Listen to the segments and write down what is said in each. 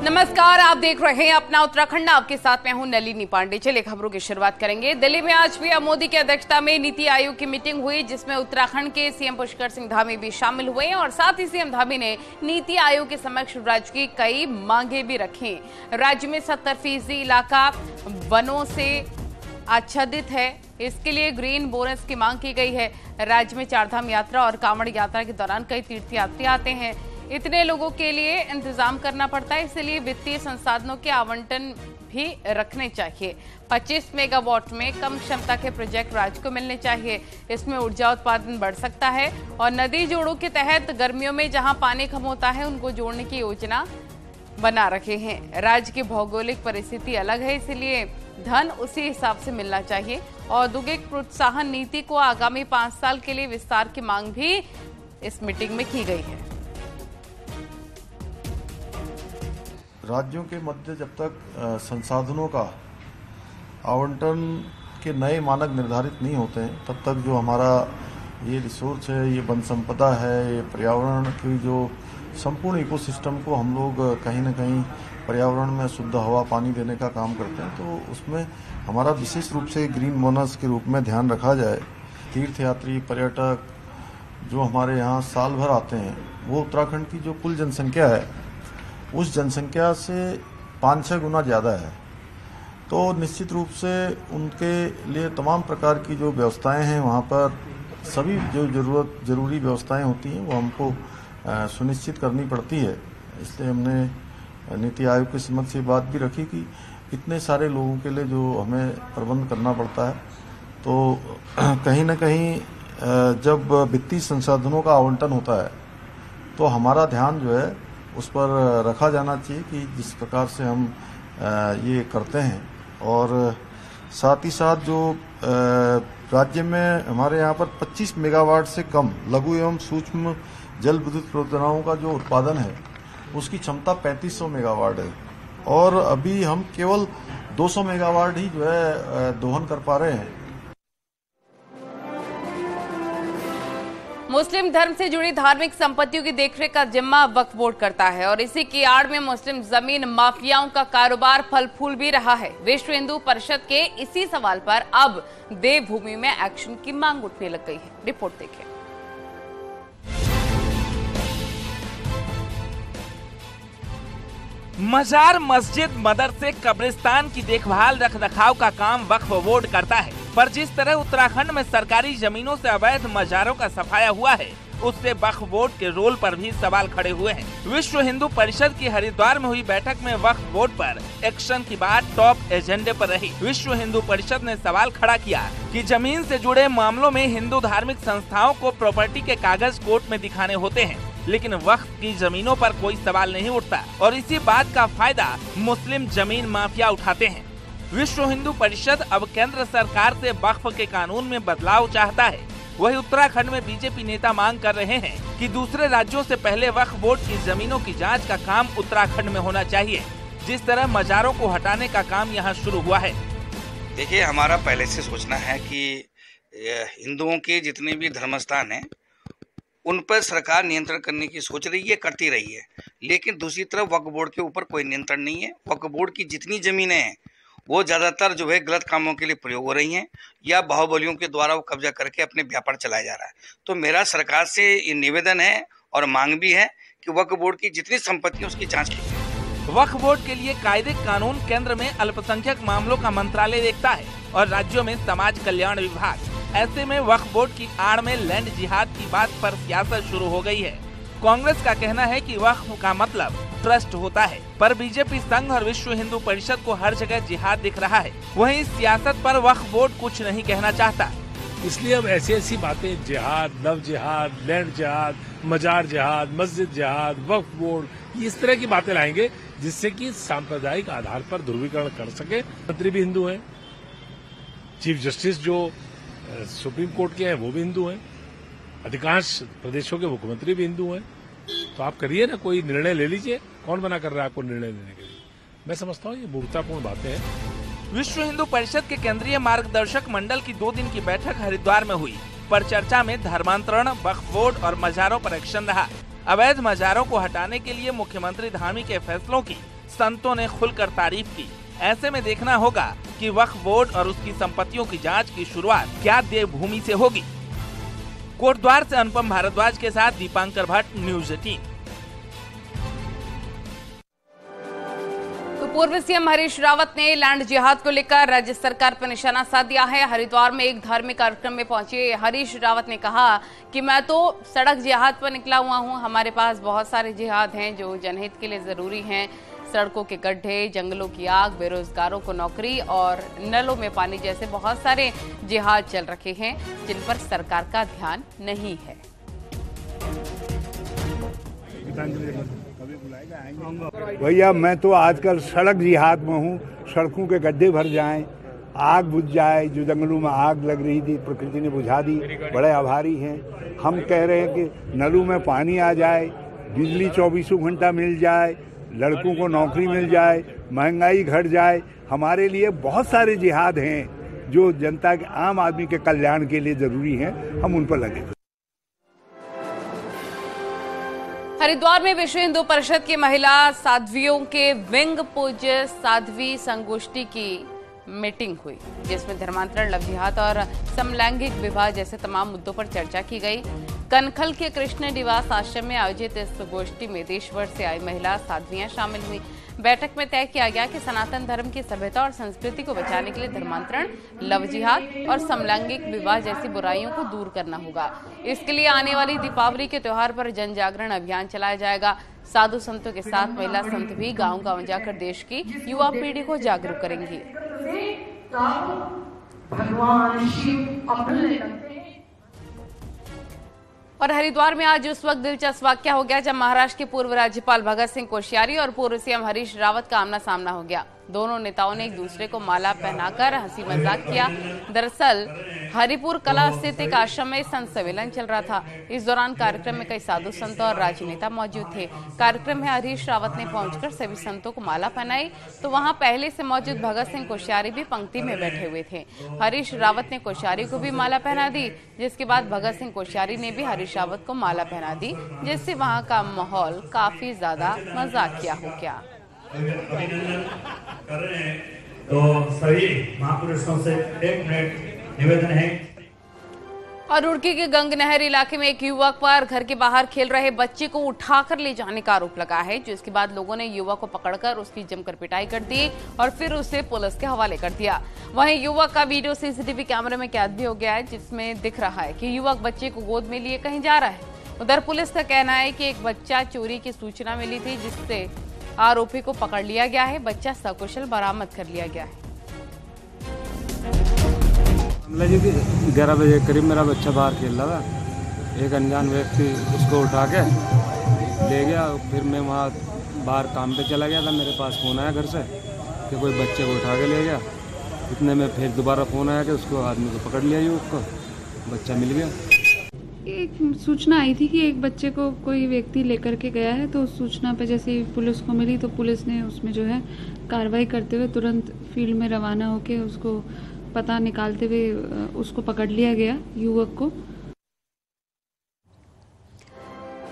नमस्कार, आप देख रहे हैं अपना उत्तराखंड। आपके साथ मैं हूं नलिनी पांडे। चलिए खबरों की शुरुआत करेंगे। दिल्ली में आज पीएम मोदी की अध्यक्षता में नीति आयोग की मीटिंग हुई, जिसमें उत्तराखंड के सीएम पुष्कर सिंह धामी भी शामिल हुए और साथ ही सीएम धामी ने नीति आयोग के समक्ष राज्य की कई मांगे भी रखी। राज्य में 70% इलाका वनों से आच्छादित है, इसके लिए ग्रीन बोनस की मांग की गई है। राज्य में चारधाम यात्रा और कांवड़ यात्रा के दौरान कई तीर्थयात्री आते हैं, इतने लोगों के लिए इंतजाम करना पड़ता है, इसलिए वित्तीय संसाधनों के आवंटन भी रखने चाहिए। 25 मेगावाट में कम क्षमता के प्रोजेक्ट राज्य को मिलने चाहिए, इसमें ऊर्जा उत्पादन बढ़ सकता है। और नदी जोड़ों के तहत गर्मियों में जहां पानी कम होता है उनको जोड़ने की योजना बना रखे हैं। राज्य की भौगोलिक परिस्थिति अलग है, इसलिए धन उसी हिसाब से मिलना चाहिए। औद्योगिक प्रोत्साहन नीति को आगामी 5 साल के लिए विस्तार की मांग भी इस मीटिंग में की गई है। राज्यों के मध्य जब तक संसाधनों का आवंटन के नए मानक निर्धारित नहीं होते हैं, तब तक जो हमारा ये रिसोर्स है, ये वन संपदा है, ये पर्यावरण की जो संपूर्ण इकोसिस्टम को हम लोग कहीं न कहीं पर्यावरण में शुद्ध हवा पानी देने का काम करते हैं, तो उसमें हमारा विशेष रूप से ग्रीन बोनस के रूप में ध्यान रखा जाए। तीर्थयात्री पर्यटक जो हमारे यहाँ साल भर आते हैं, वो उत्तराखंड की जो कुल जनसंख्या है उस जनसंख्या से 5-6 गुना ज़्यादा है, तो निश्चित रूप से उनके लिए तमाम प्रकार की जो व्यवस्थाएं हैं, वहाँ पर सभी जो जरूरी व्यवस्थाएं होती हैं वो हमको सुनिश्चित करनी पड़ती है। इसलिए हमने नीति आयोग के समक्ष ये बात भी रखी कि इतने सारे लोगों के लिए जो हमें प्रबंध करना पड़ता है, तो कहीं न कहीं जब वित्तीय संसाधनों का आवंटन होता है तो हमारा ध्यान जो है उस पर रखा जाना चाहिए कि जिस प्रकार से हम ये करते हैं। और साथ ही साथ जो राज्य में हमारे यहाँ पर 25 मेगावाट से कम लघु एवं सूक्ष्म जल विद्युत परियोजनाओं का जो उत्पादन है उसकी क्षमता 3500 मेगावाट है, और अभी हम केवल 200 मेगावाट ही जो है दोहन कर पा रहे हैं। मुस्लिम धर्म से जुड़ी धार्मिक संपत्तियों की देखरेख का जिम्मा वक्फ बोर्ड करता है और इसी की आड़ में मुस्लिम जमीन माफियाओं का कारोबार फल फूल भी रहा है। विश्व हिंदू परिषद के इसी सवाल पर अब देवभूमि में एक्शन की मांग उठने लग गई है। रिपोर्ट देखिए। मजार, मस्जिद, मदरसे, कब्रिस्तान की देखभाल रख रखाव का काम वक्फ बोर्ड करता है, पर जिस तरह उत्तराखंड में सरकारी जमीनों से अवैध मजारों का सफाया हुआ है, उससे वक्फ बोर्ड के रोल पर भी सवाल खड़े हुए हैं। विश्व हिंदू परिषद की हरिद्वार में हुई बैठक में वक्फ बोर्ड पर एक्शन की बात टॉप एजेंडे पर रही। विश्व हिंदू परिषद ने सवाल खड़ा किया कि जमीन से जुड़े मामलों में हिंदू धार्मिक संस्थाओं को प्रॉपर्टी के कागज कोर्ट में दिखाने होते हैं, लेकिन वक्फ की जमीनों पर कोई सवाल नहीं उठता और इसी बात का फायदा मुस्लिम जमीन माफिया उठाते हैं। विश्व हिंदू परिषद अब केंद्र सरकार से वक्फ के कानून में बदलाव चाहता है। वही उत्तराखंड में बीजेपी नेता मांग कर रहे हैं कि दूसरे राज्यों से पहले वक्फ बोर्ड की जमीनों की जांच का काम उत्तराखंड में होना चाहिए, जिस तरह मजारों को हटाने का काम यहाँ शुरू हुआ है। देखिए, हमारा पहले से सोचना है कि हिंदुओं के जितने भी धर्मस्थान हैं उन पर सरकार नियंत्रण करने की सोच रही है, करती रही है, लेकिन दूसरी तरफ वक्फ बोर्ड के ऊपर कोई नियंत्रण नहीं है। वक्फ बोर्ड की जितनी जमीनें हैं वो ज़्यादातर जो है गलत कामों के लिए प्रयोग हो रही हैं या बाहुबलियों के द्वारा वो कब्जा करके अपने व्यापार चलाया जा रहा है। तो मेरा सरकार से ये निवेदन है और मांग भी है कि वक्फ बोर्ड की जितनी संपत्ति है उसकी जांच की जाए। वक्फ बोर्ड के लिए कायदे कानून केंद्र में अल्पसंख्यक मामलों का मंत्रालय देखता है और राज्यों में समाज कल्याण विभाग। ऐसे में वक्फ बोर्ड की आड़ में लैंड जिहाद की बात पर सियासत शुरू हो गई है। कांग्रेस का कहना है कि वक्फ का मतलब ट्रस्ट होता है, पर बीजेपी संघ और विश्व हिंदू परिषद को हर जगह जिहाद दिख रहा है। वहीं सियासत पर वक्फ बोर्ड कुछ नहीं कहना चाहता। इसलिए अब ऐसी बातें जिहाद, लव जिहाद, लैंड जिहाद, मजार जिहाद, मस्जिद जिहाद, वक्फ बोर्ड, इस तरह की बातें लाएंगे जिससे कि सांप्रदायिक आधार पर ध्रुवीकरण कर सके। मंत्री भी हिंदू हैं, चीफ जस्टिस जो सुप्रीम कोर्ट के हैं वो भी हिंदू हैं, अधिकांश प्रदेशों के मुख्यमंत्री भी हिंदू हैं। तो आप करिए ना, कोई निर्णय ले लीजिए। कौन मना कर रहा है आपको निर्णय लेने के लिए? मैं समझता हूँ ये मूर्खतापूर्ण बातें हैं। विश्व हिंदू परिषद के केंद्रीय मार्गदर्शक मंडल की 2 दिन की बैठक हरिद्वार में हुई, पर चर्चा में धर्मांतरण, वक्फ बोर्ड और मजारों पर एक्शन रहा। अवैध मजारों को हटाने के लिए मुख्यमंत्री धामी के फैसलों की संतों ने खुलकर तारीफ की। ऐसे में देखना होगा कि वक्फ बोर्ड और उसकी संपत्तियों की जांच की शुरुआत क्या देवभूमि से होगी। कोटद्वार से अनुपम भारद्वाज के साथ दीपांकर भट्ट, न्यूज़ 18। तो पूर्व सीएम हरीश रावत ने लैंड जिहाद को लेकर राज्य सरकार पर निशाना साध दिया है। हरिद्वार में एक धार्मिक कार्यक्रम में पहुंचे हरीश रावत ने कहा कि मैं तो सड़क जिहाद पर निकला हुआ हूं। हमारे पास बहुत सारे जिहाद हैं जो जनहित के लिए जरूरी हैं। सड़कों के गड्ढे, जंगलों की आग, बेरोजगारों को नौकरी और नलों में पानी जैसे बहुत सारे जिहाद चल रखे हैं जिन पर सरकार का ध्यान नहीं है। भैया मैं तो आजकल सड़क जिहाद में हूँ। सड़कों के गड्ढे भर जाएं, आग बुझ जाए, जो जंगलों में आग लग रही थी प्रकृति ने बुझा दी, बड़े आभारी हैं। हम कह रहे हैं कि नलों में पानी आ जाए, बिजली 24 घंटा मिल जाए, लड़कों को नौकरी मिल जाए, महंगाई घट जाए। हमारे लिए बहुत सारे जिहाद हैं जो जनता के, आम आदमी के कल्याण के लिए जरूरी हैं। हम उन पर लगे। हरिद्वार में विश्व हिंदू परिषद की महिला साध्वियों के विंग पूज्य साध्वी संगोष्ठी की मीटिंग हुई, जिसमें धर्मांतरण, लव जिहाद और समलैंगिक विवाह जैसे तमाम मुद्दों पर चर्चा की गई। कनखल के कृष्ण निवास आश्रम में आयोजित इस गोष्ठी में देश भर से आई महिला साध्वियां शामिल हुई। बैठक में तय किया गया कि सनातन धर्म की सभ्यता और संस्कृति को बचाने के लिए धर्मांतरण, लव जिहाद और समलैंगिक विवाह जैसी बुराइयों को दूर करना होगा। इसके लिए आने वाली दीपावली के त्योहार पर जन जागरण अभियान चलाया जाएगा। साधु संतों के साथ महिला संत भी गांव-गांव जाकर देश की युवा पीढ़ी को जागरूक करेंगी। भगवान शिव अपने और हरिद्वार में आज उस वक्त दिलचस्प वाकया हो गया जब महाराष्ट्र के पूर्व राज्यपाल भगत सिंह कोश्यारी और पूर्व सीएम हरीश रावत का आमना सामना हो गया। दोनों नेताओं ने एक दूसरे को माला पहनाकर हंसी मजाक किया। दरअसल हरिपुर कला स्थित एक आश्रम में संत सम्मेलन चल रहा था। इस दौरान कार्यक्रम में कई साधु संत और राजनेता मौजूद थे। कार्यक्रम में हरीश रावत ने पहुंचकर सभी संतों को माला पहनाई, तो वहां पहले से मौजूद भगत सिंह कोश्यारी भी पंक्ति में बैठे हुए थे। हरीश रावत ने कोश्यारी को भी माला पहना दी, जिसके बाद भगत सिंह कोश्यारी ने भी हरीश रावत को माला पहना दी, जिससे वहां का माहौल काफी ज्यादा मजाकिया हो गया। कर रहे हैं तो सभी महापुरुषों से 1 मिनट निवेदन है। और रुड़की के गंगनहर इलाके में एक युवक पर घर के बाहर खेल रहे बच्चे को उठाकर ले जाने का आरोप लगा है, जिसके बाद लोगों ने युवक को पकड़कर उसकी जमकर पिटाई कर दी और फिर उसे पुलिस के हवाले कर दिया। वहीं युवक का वीडियो सीसीटीवी कैमरे में कैद भी हो गया है, जिसमें दिख रहा है कि युवक बच्चे को गोद में लिए कहीं जा रहा है। उधर पुलिस का कहना है कि एक बच्चा चोरी की सूचना मिली थी, जिससे आरोपी को पकड़ लिया गया है। बच्चा सकुशल बरामद कर लिया गया है। 11 बजे करीब मेरा बच्चा बाहर खेल रहा था। एक अनजान व्यक्ति उसको उठा के ले गया। फिर मैं वहाँ बाहर काम पे चला गया था। मेरे पास फ़ोन आया घर से कि कोई बच्चे को उठा के ले गया। इतने में फिर दोबारा फ़ोन आया कि उसको आदमी को पकड़ लिया, युवक को। बच्चा मिल गया। एक सूचना आई थी कि एक बच्चे को कोई व्यक्ति लेकर के गया है, तो उस सूचना पे जैसे ही पुलिस को मिली तो पुलिस ने उसमें जो है कार्रवाई करते हुए तुरंत फील्ड में रवाना होकर उसको पता निकालते हुए उसको पकड़ लिया गया, युवक को।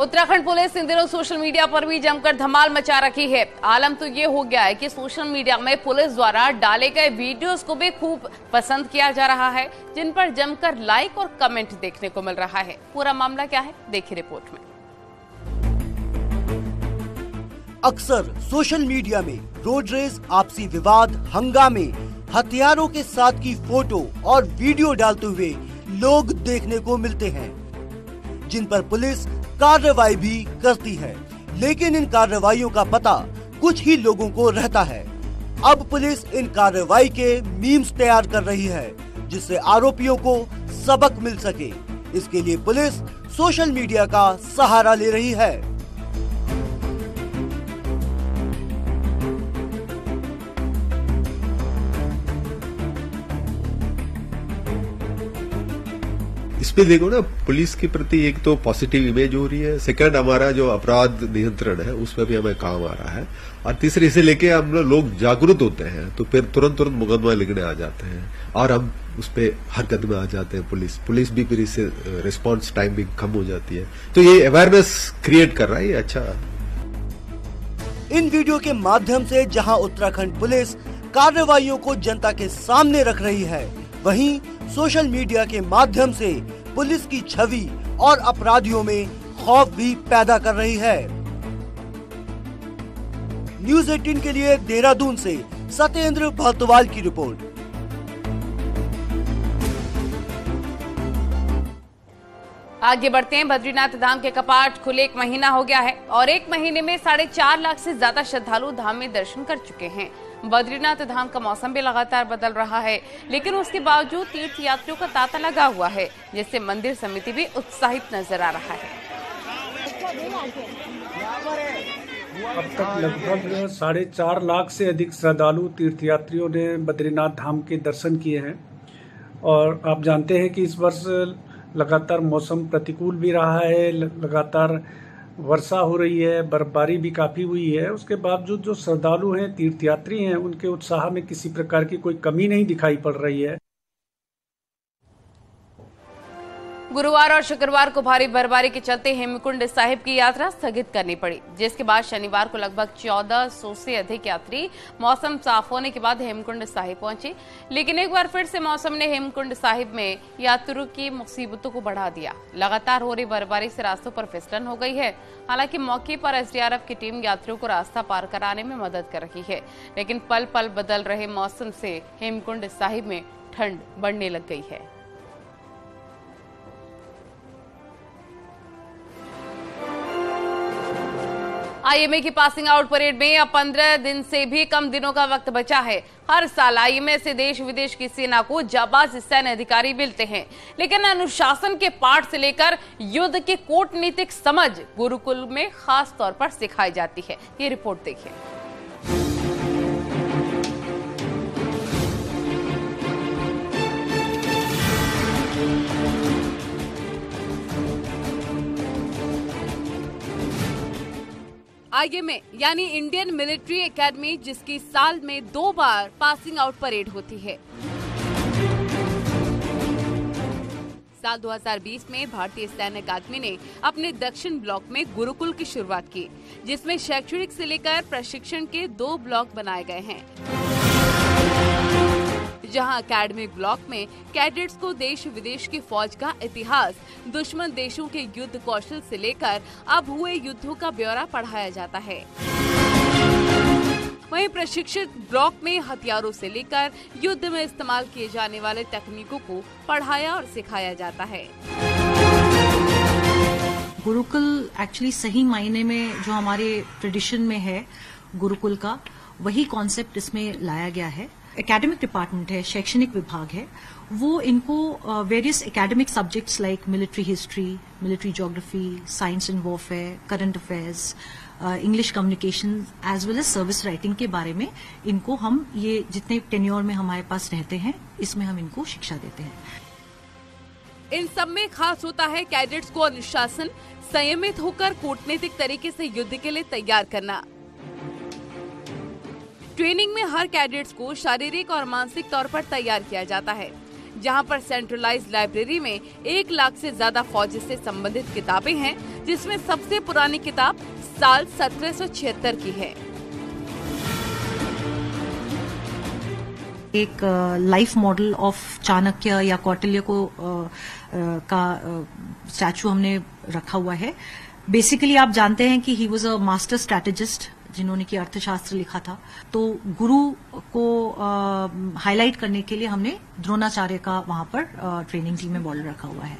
उत्तराखंड पुलिस इन दिनों सोशल मीडिया पर भी जमकर धमाल मचा रखी है। आलम तो ये हो गया है कि सोशल मीडिया में पुलिस द्वारा डाले गए वीडियोस को भी खूब पसंद किया जा रहा है, जिन पर जमकर लाइक और कमेंट देखने को मिल रहा है। पूरा मामला क्या है, देखिए रिपोर्ट में। अक्सर सोशल मीडिया में रोड रेस, आपसी विवाद, हंगामे, हथियारों के साथ की फोटो और वीडियो डालते हुए लोग देखने को मिलते हैं, जिन पर पुलिस कार्रवाई भी करती है। लेकिन इन कार्रवाइयों का पता कुछ ही लोगों को रहता है। अब पुलिस इन कार्रवाई के मीम्स तैयार कर रही है, जिससे आरोपियों को सबक मिल सके। इसके लिए पुलिस सोशल मीडिया का सहारा ले रही है। इसमें देखो ना, पुलिस के प्रति एक तो पॉजिटिव इमेज हो रही है, सेकंड हमारा जो अपराध नियंत्रण है उसमें भी हमें काम आ रहा है, और तीसरे इसे लेके हम लोग जागरूक होते हैं तो फिर तुरंत मुकदमा लिखने आ जाते हैं और हम उस पर हरकत में आ जाते हैं। पुलिस भी फिर इससे रिस्पॉन्स टाइम भी कम हो जाती है। तो ये अवेयरनेस क्रिएट कर रहा है, ये अच्छा। इन वीडियो के माध्यम से जहां उत्तराखंड पुलिस कार्रवाइयों को जनता के सामने रख रही है, वहीं सोशल मीडिया के माध्यम से पुलिस की छवि और अपराधियों में खौफ भी पैदा कर रही है। न्यूज़ 18 के लिए देहरादून से सत्येंद्र भातुवाल की रिपोर्ट। आगे बढ़ते हैं। बद्रीनाथ धाम के कपाट खुले 1 महीना हो गया है और 1 महीने में 4.5 लाख से ज्यादा श्रद्धालु धाम में दर्शन कर चुके हैं। बद्रीनाथ धाम का मौसम भी लगातार बदल रहा है, लेकिन उसके बावजूद तीर्थ यात्रियों का तांता लगा हुआ है, जिससे मंदिर समिति भी उत्साहित नजर आ रहा है। अब तक लगभग 4.5 लाख से अधिक श्रद्धालु तीर्थयात्रियों ने बद्रीनाथ धाम के दर्शन किए हैं। और आप जानते हैं कि इस वर्ष लगातार मौसम प्रतिकूल भी रहा है, लगातार वर्षा हो रही है, बर्फबारी भी काफ़ी हुई है। उसके बावजूद जो श्रद्धालु हैं, तीर्थयात्री हैं, उनके उत्साह में किसी प्रकार की कोई कमी नहीं दिखाई पड़ रही है। गुरुवार और शुक्रवार को भारी बर्फबारी के चलते हेमकुंड साहिब की यात्रा स्थगित करनी पड़ी, जिसके बाद शनिवार को लगभग 1400 से अधिक यात्री मौसम साफ होने के बाद हेमकुंड साहिब पहुंचे। लेकिन एक बार फिर से मौसम ने हेमकुंड साहिब में यात्रियों की मुसीबतों को बढ़ा दिया। लगातार हो रही बर्फबारी से रास्तों पर फिसलन हो गई है। हालांकि मौके पर एसडीआरएफ की टीम यात्रियों को रास्ता पार कराने में मदद कर रही है, लेकिन पल पल बदल रहे मौसम से हेमकुंड साहिब में ठंड बढ़ने लग गई है। आईएमए की पासिंग आउट परेड में अब 15 दिन से भी कम दिनों का वक्त बचा है। हर साल आईएमए से देश विदेश की सेना को जाबाज सैन्य अधिकारी मिलते हैं, लेकिन अनुशासन के पाठ से लेकर युद्ध की कूटनीतिक समझ गुरुकुल में खास तौर पर सिखाई जाती है। ये रिपोर्ट देखिए। आईएमए यानी इंडियन मिलिट्री एकेडमी, जिसकी साल में 2 बार पासिंग आउट परेड होती है। साल 2020 में भारतीय सैन्य अकादमी ने अपने दक्षिण ब्लॉक में गुरुकुल की शुरुआत की, जिसमें शैक्षणिक से लेकर प्रशिक्षण के 2 ब्लॉक बनाए गए हैं। जहां एकेडमिक ब्लॉक में कैडेट्स को देश विदेश की फौज का इतिहास, दुश्मन देशों के युद्ध कौशल से लेकर अब हुए युद्धों का ब्यौरा पढ़ाया जाता है। वहीं प्रशिक्षित ब्लॉक में हथियारों से लेकर युद्ध में इस्तेमाल किए जाने वाले तकनीकों को पढ़ाया और सिखाया जाता है। गुरुकुल एक्चुअली सही मायने में जो हमारे ट्रेडिशन में है गुरुकुल का, वही कॉन्सेप्ट इसमें लाया गया है। एकेडमिक डिपार्टमेंट है, शैक्षणिक विभाग है, वो इनको various academic subjects like military history, military geography, science and warfare, current affairs, English communication as well as service writing के बारे में इनको हम ये जितने टेन्योर में हमारे पास रहते हैं, इसमें हम इनको शिक्षा देते हैं। इन सब में खास होता है कैडेट्स को अनुशासन, संयमित होकर कूटनीतिक तरीके से युद्ध के लिए तैयार करना। ट्रेनिंग में हर कैडेट्स को शारीरिक और मानसिक तौर पर तैयार किया जाता है, जहां पर सेंट्रलाइज्ड लाइब्रेरी में 1 लाख से ज्यादा फौज से संबंधित किताबें हैं, जिसमें सबसे पुरानी किताब साल 1776 की है। एक लाइफ मॉडल ऑफ चाणक्य या कौटिल्य को का स्टैचू हमने रखा हुआ है। बेसिकली आप जानते हैं कि he was a master strategist, जिन्होंने की अर्थशास्त्र लिखा था। तो गुरु को हाईलाइट करने के लिए हमने द्रोणाचार्य का वहां पर ट्रेनिंग टीम में मॉडल रखा हुआ है।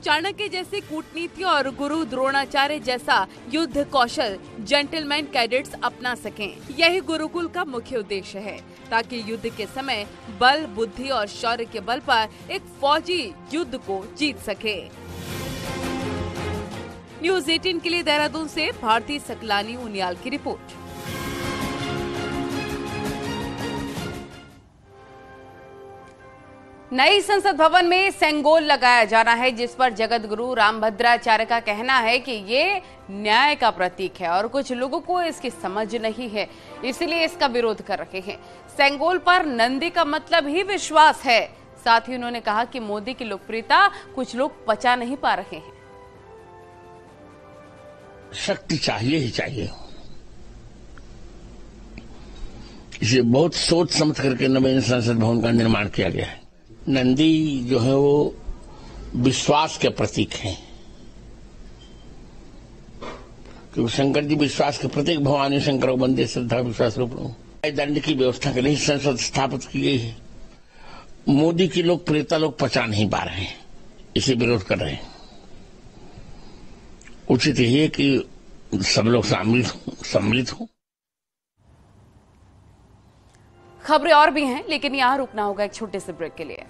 चाणक्य जैसे कूटनीति और गुरु द्रोणाचार्य जैसा युद्ध कौशल जेंटलमैन कैडेट्स अपना सकें, यही गुरुकुल का मुख्य उद्देश्य है, ताकि युद्ध के समय बल, बुद्धि और शौर्य के बल पर एक फौजी युद्ध को जीत सके। न्यूज़ 18 के लिए देहरादून से भारती सकलानी उनियाल की रिपोर्ट। नई संसद भवन में सेंगोल लगाया जाना है, जिस पर जगत गुरु रामभद्राचार्य का कहना है कि ये न्याय का प्रतीक है और कुछ लोगों को इसकी समझ नहीं है, इसलिए इसका विरोध कर रहे हैं। सेंगोल पर नंदी का मतलब ही विश्वास है। साथ ही उन्होंने कहा कि मोदी की लोकप्रियता कुछ लोग पचा नहीं पा रहे हैं। शक्ति चाहिए ही चाहिए। इसे बहुत सोच समझ करके नवीन संसद भवन का निर्माण किया गया है। नंदी जो है वो विश्वास के प्रतीक हैं, क्योंकि शंकर जी विश्वास के प्रतीक। भवानी शंकर वंदे श्रद्धा विश्वास रूप दंड की व्यवस्था के लिए संसद स्थापित की गई है। मोदी की लोकप्रियता लोग पचा नहीं पा रहे हैं, इसे विरोध कर रहे हैं। उचित यही है कि सब लोग सम्मिलित हों। खबरें और भी हैं, लेकिन यहां रुकना होगा एक छोटे से ब्रेक के लिए।